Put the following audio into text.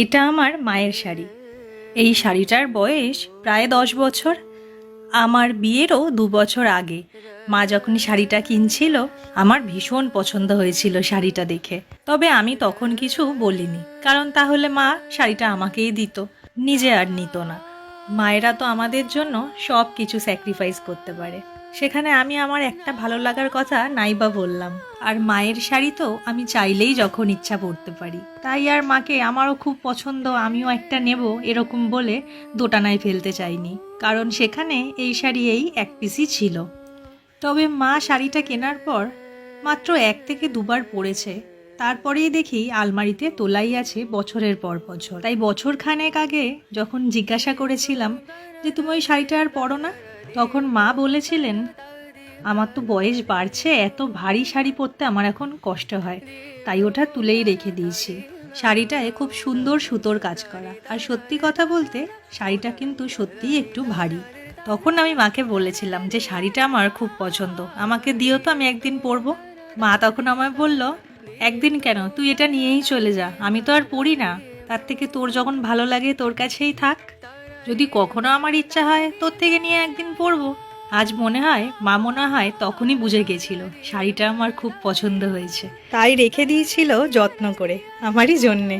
এটা আমার মায়ের শাড়ি। এই শাড়িটার বয়স প্রায় 10 বছর। আমার বিয়েরও 2 বছর আগে মা যখন শাড়িটা কিনছিল, আমার ভীষণ পছন্দ হয়েছিল শাড়িটা দেখে। তবে আমি তখন কিছু বলিনি, কারণ তাহলে মা শাড়িটা আমাকেই দিত, নিজে আর নিত না। মায়েরা তো আমাদের জন্য সব কিছু স্যাক্রিফাইস করতে পারে, সেখানে আমি আমার একটা ভালো লাগার কথা নাইবা বললাম। আর মায়ের শাড়ি তো আমি চাইলেই যখন ইচ্ছা পরতে পারি, তাই আর মাকে আমারও খুব পছন্দ, আমিও একটা নেব এরকম বলে দোটানায় ফেলতে চাইনি, কারণ সেখানে এই শাড়ি এই এক পিসই ছিল। তবে মা শাড়িটা কেনার পর মাত্র 1 থেকে 2 বার পরেছে, তারপরেই দেখি আলমারিতে তোলাই আছে বছরের পর বছর। তাই বছর খানেক আগে যখন জিজ্ঞাসা করেছিলাম যে তুমি ওই শাড়িটা আর পরো না, তখন মা বলেছিলেন আমার তো বয়স বাড়ছে, এত ভারী শাড়ি পরতে আমার এখন কষ্ট হয়, তাই ওটা তুলেই রেখে দিয়েছি। শাড়িটায় খুব সুন্দর সুতোর কাজ করা, আর সত্যি কথা বলতে শাড়িটা কিন্তু সত্যিই একটু ভারী। তখন আমি মাকে বলেছিলাম যে শাড়িটা আমার খুব পছন্দ, আমাকে দিও তো, আমি একদিন পরবো। মা তখন আমায় বলল, একদিন কেন, তুই এটা নিয়েই চলে যা, আমি তো আর পরি না, তার থেকে তোর যখন ভালো লাগে তোর কাছেই থাক, যদি কখনো আমার ইচ্ছা হয় তোর থেকে নিয়ে একদিন পরবো। আজ মনে হয় মা মনে হয় তখনই বুঝে গেছিল শাড়িটা আমার খুব পছন্দ হয়েছে, তাই রেখে দিয়েছিল যত্ন করে আমারই জন্যে।